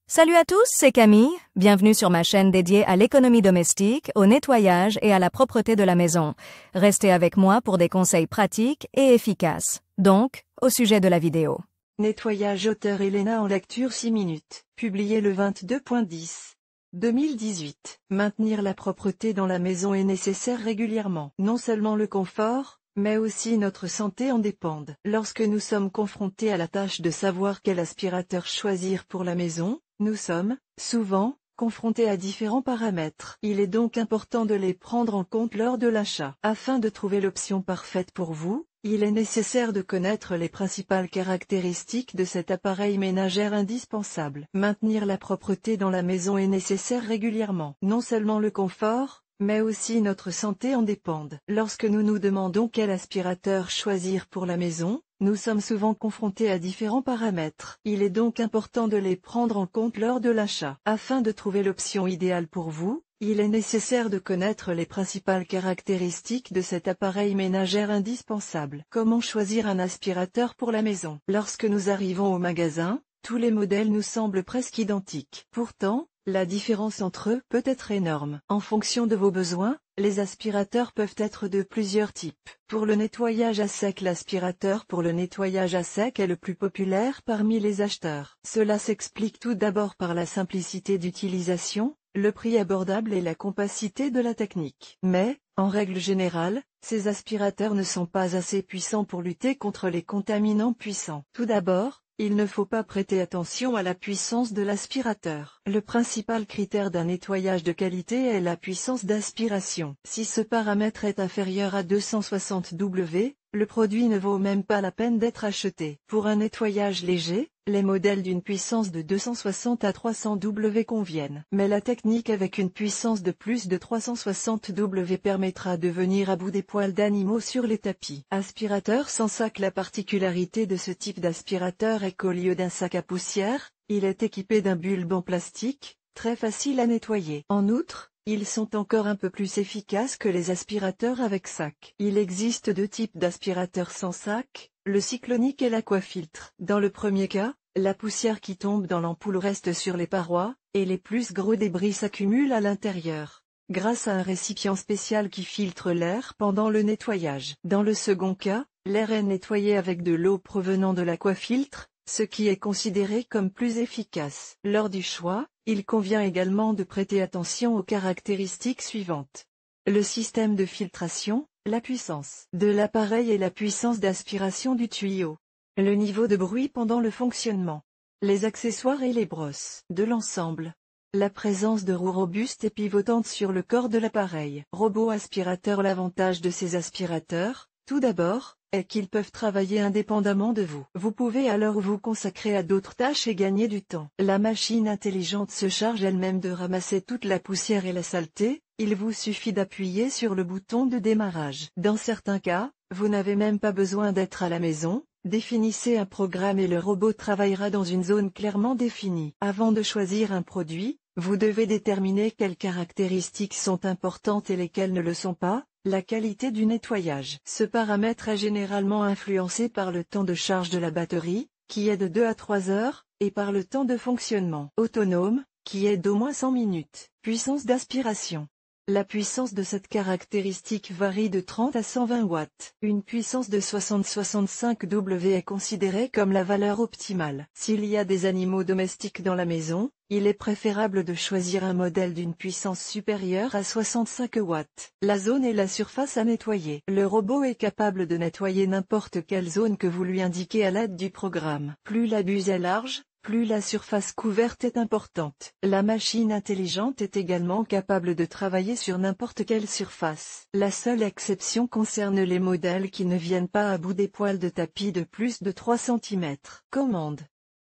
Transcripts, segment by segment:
Salut à tous, c'est Camille. Bienvenue sur ma chaîne dédiée à l'économie domestique, au nettoyage et à la propreté de la maison. Restez avec moi pour des conseils pratiques et efficaces. Donc, au sujet de la vidéo. Nettoyage auteur Elena en lecture 6 minutes. Publié le 22.10. 2018. Maintenir la propreté dans la maison est nécessaire régulièrement. Non seulement le confort, mais aussi notre santé en dépendent. Lorsque nous sommes confrontés à la tâche de savoir quel aspirateur choisir pour la maison, nous sommes, souvent, confrontés à différents paramètres. Il est donc important de les prendre en compte lors de l'achat. Afin de trouver l'option parfaite pour vous, il est nécessaire de connaître les principales caractéristiques de cet appareil ménagère indispensable. Maintenir la propreté dans la maison est nécessaire régulièrement. Non seulement le confort, mais aussi notre santé en dépendent. Lorsque nous nous demandons quel aspirateur choisir pour la maison, nous sommes souvent confrontés à différents paramètres. Il est donc important de les prendre en compte lors de l'achat. Afin de trouver l'option idéale pour vous, il est nécessaire de connaître les principales caractéristiques de cet appareil ménagère indispensable. Comment choisir un aspirateur pour la maison? Lorsque nous arrivons au magasin, tous les modèles nous semblent presque identiques. Pourtant, la différence entre eux peut être énorme. En fonction de vos besoins, les aspirateurs peuvent être de plusieurs types. Pour le nettoyage à sec, l'aspirateur pour le nettoyage à sec est le plus populaire parmi les acheteurs. Cela s'explique tout d'abord par la simplicité d'utilisation, le prix abordable et la compacité de la technique. Mais, en règle générale, ces aspirateurs ne sont pas assez puissants pour lutter contre les contaminants puissants. Tout d'abord, il ne faut pas prêter attention à la puissance de l'aspirateur. Le principal critère d'un nettoyage de qualité est la puissance d'aspiration. Si ce paramètre est inférieur à 260 W, le produit ne vaut même pas la peine d'être acheté. Pour un nettoyage léger, les modèles d'une puissance de 260 à 300 W conviennent. Mais la technique avec une puissance de plus de 360 W permettra de venir à bout des poils d'animaux sur les tapis. Aspirateur sans sac. La particularité de ce type d'aspirateur est qu'au lieu d'un sac à poussière, il est équipé d'un bulbe en plastique, très facile à nettoyer. En outre, ils sont encore un peu plus efficaces que les aspirateurs avec sac. Il existe deux types d'aspirateurs sans sac, le cyclonique et l'aquafiltre. Dans le premier cas, la poussière qui tombe dans l'ampoule reste sur les parois, et les plus gros débris s'accumulent à l'intérieur, grâce à un récipient spécial qui filtre l'air pendant le nettoyage. Dans le second cas, l'air est nettoyé avec de l'eau provenant de l'aquafiltre, ce qui est considéré comme plus efficace. Lors du choix, il convient également de prêter attention aux caractéristiques suivantes. Le système de filtration, la puissance de l'appareil et la puissance d'aspiration du tuyau. Le niveau de bruit pendant le fonctionnement. Les accessoires et les brosses de l'ensemble. La présence de roues robustes et pivotantes sur le corps de l'appareil. Robot aspirateur. L'avantage de ces aspirateurs, tout d'abord, est qu'ils peuvent travailler indépendamment de vous. Vous pouvez alors vous consacrer à d'autres tâches et gagner du temps. La machine intelligente se charge elle-même de ramasser toute la poussière et la saleté, il vous suffit d'appuyer sur le bouton de démarrage. Dans certains cas, vous n'avez même pas besoin d'être à la maison, définissez un programme et le robot travaillera dans une zone clairement définie. Avant de choisir un produit, vous devez déterminer quelles caractéristiques sont importantes et lesquelles ne le sont pas. La qualité du nettoyage. Ce paramètre est généralement influencé par le temps de charge de la batterie, qui est de 2 à 3 heures, et par le temps de fonctionnement autonome, qui est d'au moins 100 minutes. Puissance d'aspiration. La puissance de cette caractéristique varie de 30 à 120 watts. Une puissance de 60-65 W est considérée comme la valeur optimale. S'il y a des animaux domestiques dans la maison, il est préférable de choisir un modèle d'une puissance supérieure à 65 watts. La zone et la surface à nettoyer. Le robot est capable de nettoyer n'importe quelle zone que vous lui indiquez à l'aide du programme. Plus la buse est large, plus la surface couverte est importante. La machine intelligente est également capable de travailler sur n'importe quelle surface. La seule exception concerne les modèles qui ne viennent pas à bout des poils de tapis de plus de 3 cm. Commande.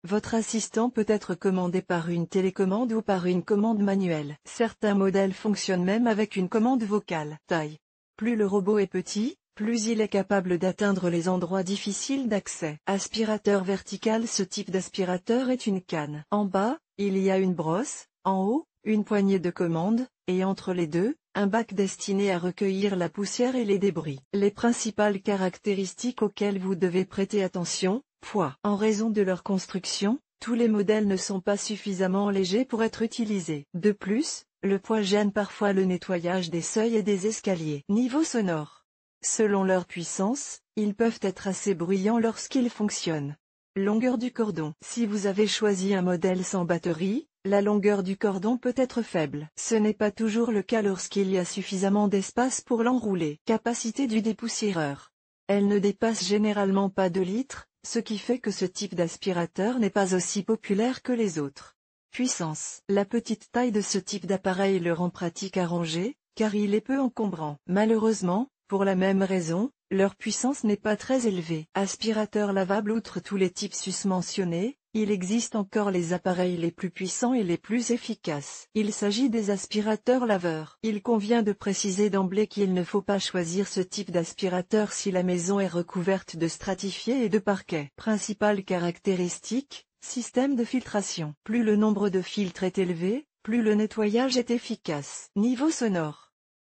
Votre assistant peut être commandé par une télécommande ou par une commande manuelle. Certains modèles fonctionnent même avec une commande vocale. Taille. Plus le robot est petit, plus il est capable d'atteindre les endroits difficiles d'accès. Aspirateur vertical. Ce type d'aspirateur est une canne. En bas, il y a une brosse, en haut, une poignée de commande, et entre les deux, un bac destiné à recueillir la poussière et les débris. Les principales caractéristiques auxquelles vous devez prêter attention. Poids. En raison de leur construction, tous les modèles ne sont pas suffisamment légers pour être utilisés. De plus, le poids gêne parfois le nettoyage des seuils et des escaliers. Niveau sonore. Selon leur puissance, ils peuvent être assez bruyants lorsqu'ils fonctionnent. Longueur du cordon. Si vous avez choisi un modèle sans batterie, la longueur du cordon peut être faible. Ce n'est pas toujours le cas lorsqu'il y a suffisamment d'espace pour l'enrouler. Capacité du dépoussiéreur. Elle ne dépasse généralement pas 2 litres, ce qui fait que ce type d'aspirateur n'est pas aussi populaire que les autres. Puissance. La petite taille de ce type d'appareil le rend pratique à ranger, car il est peu encombrant. Malheureusement, pour la même raison, leur puissance n'est pas très élevée. Aspirateur lavable. Outre tous les types susmentionnés, il existe encore les appareils les plus puissants et les plus efficaces. Il s'agit des aspirateurs laveurs. Il convient de préciser d'emblée qu'il ne faut pas choisir ce type d'aspirateur si la maison est recouverte de stratifiés et de parquet. Principales caractéristiques, système de filtration. Plus le nombre de filtres est élevé, plus le nettoyage est efficace. Niveau sonore.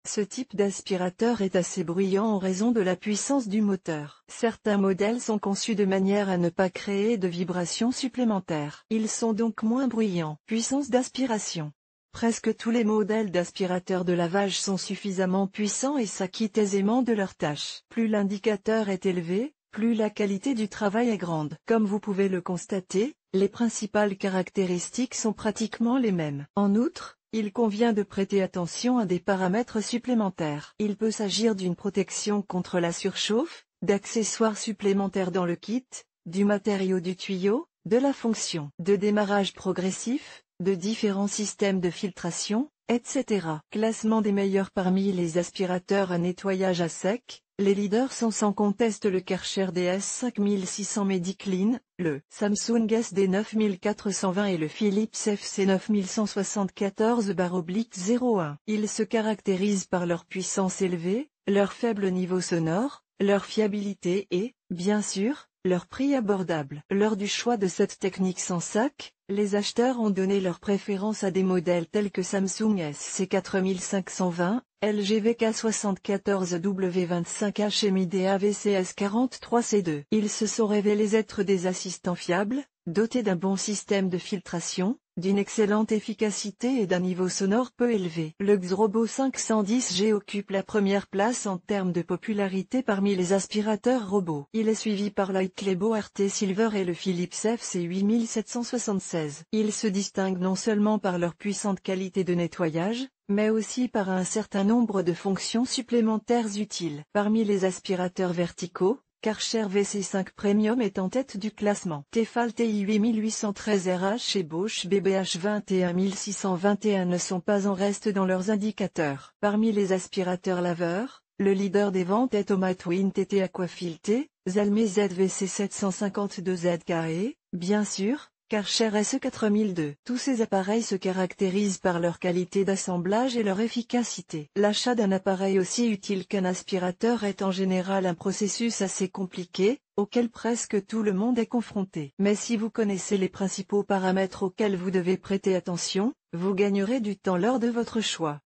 Ce type d'aspirateur est assez bruyant en raison de la puissance du moteur. Certains modèles sont conçus de manière à ne pas créer de vibrations supplémentaires. Ils sont donc moins bruyants. Puissance d'aspiration. Presque tous les modèles d'aspirateurs de lavage sont suffisamment puissants et s'acquittent aisément de leurs tâches. Plus l'indicateur est élevé, plus la qualité du travail est grande. Comme vous pouvez le constater, les principales caractéristiques sont pratiquement les mêmes. En outre, il convient de prêter attention à des paramètres supplémentaires. Il peut s'agir d'une protection contre la surchauffe, d'accessoires supplémentaires dans le kit, du matériau du tuyau, de la fonction de démarrage progressif, de différents systèmes de filtration, etc. Classement des meilleurs parmi les aspirateurs à nettoyage à sec. Les leaders sont sans conteste le Karcher DS5600 MediClean, le Samsung SD9420 et le Philips FC9174/01. Ils se caractérisent par leur puissance élevée, leur faible niveau sonore, leur fiabilité et, bien sûr, leur prix abordable. Lors du choix de cette technique sans sac, les acheteurs ont donné leur préférence à des modèles tels que Samsung SC4520, LG VK74W25H et Midea VCS43C2. Ils se sont révélés être des assistants fiables, dotés d'un bon système de filtration, d'une excellente efficacité et d'un niveau sonore peu élevé. Le Xrobo 510G occupe la première place en termes de popularité parmi les aspirateurs robots. Il est suivi par l'Itlebo RT Silver et le Philips FC8776. Ils se distinguent non seulement par leur puissante qualité de nettoyage, mais aussi par un certain nombre de fonctions supplémentaires utiles. Parmi les aspirateurs verticaux, Karcher VC5 Premium est en tête du classement. Tefal TI8813RH et Bosch BBH 21621 ne sont pas en reste dans leurs indicateurs. Parmi les aspirateurs laveurs, le leader des ventes est Tomatwin TT Aquafilté, Zalmay ZVC 752Z bien sûr, Karcher SE4002. Tous ces appareils se caractérisent par leur qualité d'assemblage et leur efficacité. L'achat d'un appareil aussi utile qu'un aspirateur est en général un processus assez compliqué, auquel presque tout le monde est confronté. Mais si vous connaissez les principaux paramètres auxquels vous devez prêter attention, vous gagnerez du temps lors de votre choix.